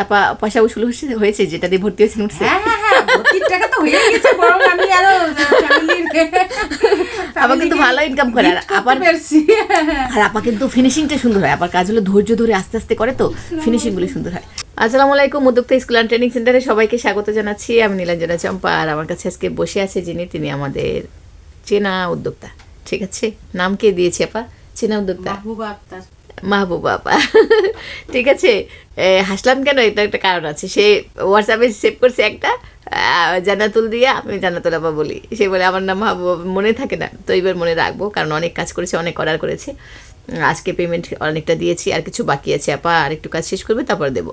আপা পয়সা উসুল হয়েছে যেটা দিয়ে ভর্তি হয়েছেন উঠছে? হ্যাঁ, ভর্তির টাকা তো হয়ে গেছে, বরং আমি আরো আপা কিন্তু ভালো ইনকাম করে। আর আপা কিন্তু ফিনিশিংটা সুন্দর হয়। আপার কাজ হলো ধৈর্য ধরে আস্তে আস্তে করে, তো ফিনিশিং গুলো সুন্দর হয়। আসসালামু আলাইকুম, উদ্যোক্তা স্কুল অ্যান্ড ট্রেনিং সেন্টারে সবাইকে স্বাগত জানাচ্ছি। আমি নীলাঞ্জনা চম্পা, আর আমার কাছে আজকে বসে আছে যিনি, তিনি আমাদের চেনা উদ্যোক্তা। ঠিক আছে, নাম কে দিয়েছি আপা? চেনা উদ্যোক্তা মাহবুবা আপা। ঠিক আছে, হাসলাম কেন, এটা একটা কারণ আছে। সে হোয়াটসঅ্যাপে সেভ করছে একটা জান্নাতুল দিয়ে, আমি জান্নাতুল আপা বলি। সে বলে আমার নাম মাহবুবা, মনে থাকে না, তো এবার মনে রাখবো, কারণ অনেক কাজ করেছে, অনেক অর্ডার করেছে। আজকে পেমেন্ট অনেকটা দিয়েছি, আর কিছু বাকি আছে। আপা আর একটু কাজ শেষ করবে, তারপর দেবো।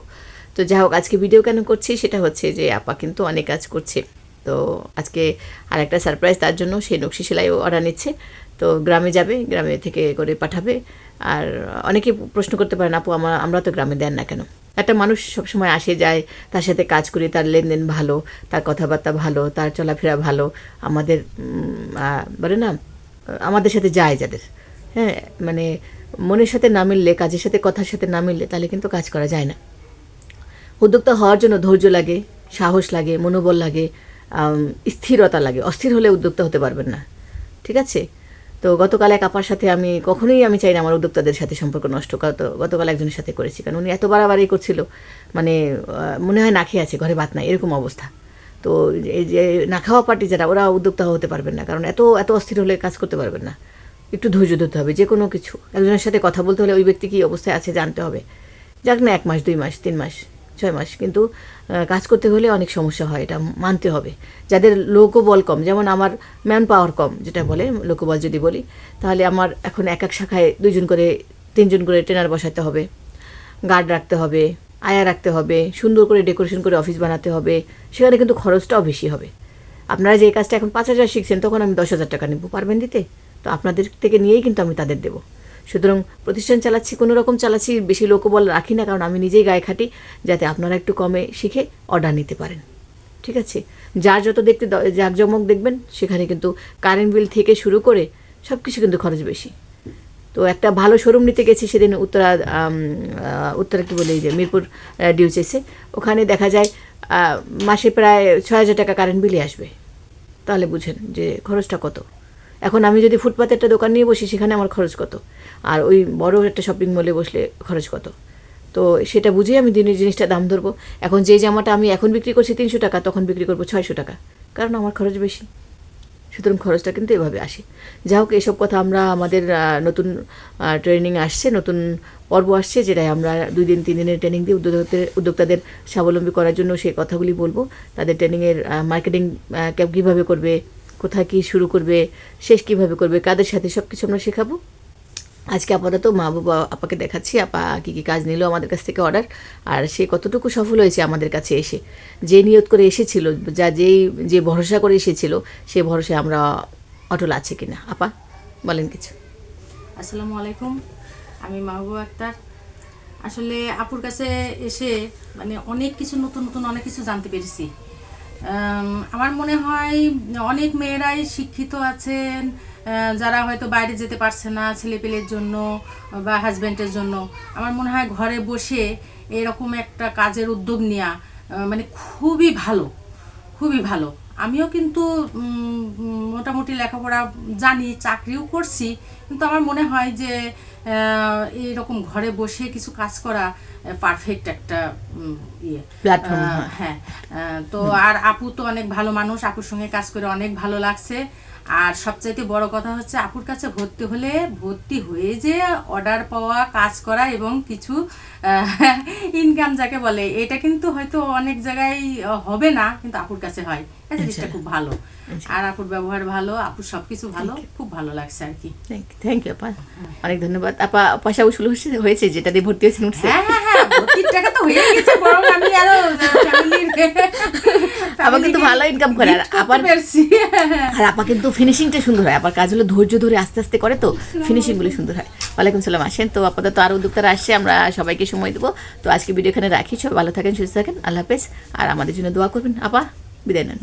তো যাই হোক, আজকে ভিডিও কেন করছি সেটা হচ্ছে যে আপা কিন্তু অনেক কাজ করছে। তো আজকে আর একটা সারপ্রাইজ তার জন্য, সে নকশি সেলাই অর্ডার নিচ্ছে। তো গ্রামে যাবে, গ্রামে থেকে করে পাঠাবে। আর অনেকে প্রশ্ন করতে পারেন, আপু আমরা তো গ্রামে দেন না কেন? একটা মানুষ সবসময় আসে যায়, তার সাথে কাজ করি, তার লেনদেন ভালো, তার কথাবার্তা ভালো, তার চলাফেরা ভালো, আমাদের বলে না, আমাদের সাথে যায় যাদের, হ্যাঁ, মানে মনের সাথে না মিললে, কাজের সাথে কথার সাথে না মিললে, তাহলে কিন্তু কাজ করা যায় না। উদ্যোক্তা হওয়ার জন্য ধৈর্য লাগে, সাহস লাগে, মনোবল লাগে, স্থিরতা লাগে। অস্থির হলে উদ্যোক্তা হতে পারবেন না। ঠিক আছে? তো গতকাল এক আপার সাথে আমি কখনোই চাই না আমার উদ্যোক্তাদের সাথে সম্পর্ক নষ্ট। গতকাল একজনের সাথে করেছি, কারণ উনি এত বাড়াবাড়ি করছিল, মানে মনে হয় না খেয়ে আছে, ঘরে ভাত নাই, এরকম অবস্থা। তো এই যে না খাওয়া পার্টি যারা, ওরা উদ্যোক্তা হতে পারবেন না, কারণ এত এত অস্থির হলে কাজ করতে পারবেন না। একটু ধৈর্য ধরতে হবে যে কোনো কিছু। একজনের সাথে কথা বলতে হলে ওই ব্যক্তি কী অবস্থায় আছে জানতে হবে। যাক না 1 মাস 2 মাস 3 মাস 6 মাস, কিন্তু কাজ করতে হলে অনেক সমস্যা হয়, এটা মানতে হবে। যাদের লোকবল কম, যেমন আমার ম্যান পাওয়ার কম, যেটা বলে লোকবল যদি বলি, তাহলে আমার এখন এক এক শাখায় 2 জন করে 3 জন করে ট্রেনার বসাতে হবে, গার্ড রাখতে হবে, আয়া রাখতে হবে, সুন্দর করে ডেকোরেশন করে অফিস বানাতে হবে। সেখানে কিন্তু খরচটাও বেশি হবে। আপনারা যে কাজটা এখন 5,000 শিখছেন, তখন আমি 10,000 টাকা নেব, পারবেন দিতে? তো আপনাদের থেকে নিয়েই কিন্তু আমি তাদের দেবো। সুতরাং প্রতিষ্ঠান চালাচ্ছি, কোনো রকম চালাচ্ছি, বেশি লোকবল রাখি না, কারণ আমি নিজেই গায়ে খাটি, যাতে আপনারা একটু কমে শিখে অর্ডার নিতে পারেন। ঠিক আছে? যার যত দেখতে জাঁকজমক দেখবেন, সেখানে কিন্তু কারেন্ট বিল থেকে শুরু করে সব কিছু কিন্তু খরচ বেশি। তো একটা ভালো শোরুম নিতে গেছি সেদিন, উত্তরা কী বলে, এই যে মিরপুর ডিউচেসে, ওখানে দেখা যায় মাসে প্রায় 6,000 টাকা কারেন্ট বিলই আসবে। তাহলে বুঝেন যে খরচটা কত। এখন আমি যদি ফুটপাতে একটা দোকান নিয়ে বসি, সেখানে আমার খরচ কত, আর ওই বড় একটা শপিং মলে বসলে খরচ কত। তো সেটা বুঝেই আমি জিনিসটা দাম ধরবো। এখন যে জামাটা আমি এখন বিক্রি করছি 300 টাকা, তখন বিক্রি করবো 600 টাকা, কারণ আমার খরচ বেশি। সুতরাং খরচটা কিন্তু এভাবে আসে। যাই হোক, এসব কথা আমরা আমাদের নতুন ট্রেনিং আসছে, নতুন পর্ব আসছে, যেটাই আমরা 2 দিন 3 দিনের ট্রেনিং দিয়ে উদ্যোক্তাদের স্বাবলম্বী করার জন্য সেই কথাগুলি বলবো। তাদের ট্রেনিংয়ের মার্কেটিং কীভাবে করবে, কোথায় কী শুরু করবে, শেষ কীভাবে করবে, কাদের সাথে, সব কিছু আমরা শেখাবো। আজকে আপাতত মাহবুবা আপাকে দেখাচ্ছি, আপা কী কী কাজ নিল আমাদের কাছ থেকে অর্ডার, আর সে কতটুকু সফল হয়েছে আমাদের কাছে এসে। যে নিয়ত করে এসেছিল, যে ভরসা করে এসেছিল, সে ভরসায় আমরা অটল আছে কিনা। আপা বলেন কিছু। আসসালামু আলাইকুম, আমি মাহবুবা আক্তার। আসলে আপুর কাছে এসে মানে অনেক কিছু নতুন অনেক কিছু জানতে পেরেছি। আমার মনে হয় অনেক মেয়েরাই শিক্ষিত আছেন, যারা হয়তো বাইরে যেতে পারছে না ছেলেপেলের জন্য বা হাজব্যান্ডের জন্য। আমার মনে হয় ঘরে বসে এরকম একটা কাজের উদ্যোগ নেওয়া মানে খুবই ভালো। আমিও কিন্তু মোটামুটি লেখাপড়া জানি, চাকরিও করছি, কিন্তু আমার মনে হয় যে এইরকম ঘরে বসে কিছু কাজ করা পারফেক্ট একটা প্ল্যাটফর্ম। হ্যাঁ, তো আর আপু তো অনেক ভালো মানুষ, আপুর সঙ্গে কাজ করে অনেক ভালো লাগছে। আর সবচাইতে বড় কথা হচ্ছে, আপুর কাছে ভর্তি হয়ে যে অর্ডার পাওয়া, কাজ করা এবং কিছু ইনকাম যাকে বলে, এটা কিন্তু হয়তো অনেক জায়গায় হবে না, কিন্তু আপুর কাছে হয়। এই জিনিসটা খুব ভালো। আর আপুর ব্যবহার ভালো, আপুর সবকিছু ভালো, খুব ভালো লাগছে আর কি। থ্যাংক ইউ আপা, অনেক ধন্যবাদ। আপা পয়সা উসুল হয়েছে যেটা দিয়ে ভর্তি হয়েছেন উঠছে? হ্যাঁ, ভর্তির টাকা তো হয়ে গেছে, বরং আমি আরো আপা কিন্তু ভালো ইনকাম করে। আর আপা কিন্তু ফিনিশিংটা সুন্দর হয়। আপার কাজ হলো ধৈর্য ধরে আস্তে আস্তে করে, তো ফিনিশিং গুলো সুন্দর হয়। ওয়ালাইকুম সালাম। আসেন। তো আপাতত আরও উদ্যোক্তারা আসছে, আমরা সবাইকে সময় দেবো। তো আজকে ভিডিও এখানে রাখি। সবাই ভালো থাকেন, সুস্থ থাকেন, আল্লাহ হাফেজ। আর আমাদের জন্য দোয়া করবেন। আপা বিদায় নেন।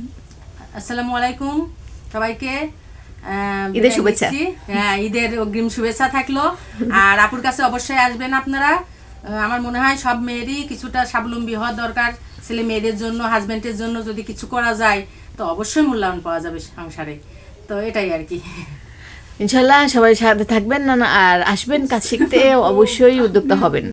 আসসালামু আলাইকুম সবাইকে, ঈদের শুভেচ্ছা। হ্যাঁ, ঈদের অগ্রিম শুভেচ্ছা থাকলো। আর আপুর কাছে অবশ্যই আসবেন আপনারা। আমার মনে হয় সব মেয়েরই কিছুটা স্বাবলম্বী হওয়া দরকার। ছেলে মেয়েদের জন্য, হাজব্যান্ডের জন্য যদি কিছু করা যায় তো অবশ্যই মূল্যায়ন পাওয়া যাবে সংসারে। তো এটাই আর কি। ইনশাল্লাহ সবাই সাথে থাকবেন না আর আসবেন কাজ শিখতে, অবশ্যই উদ্যোক্তা হবেন।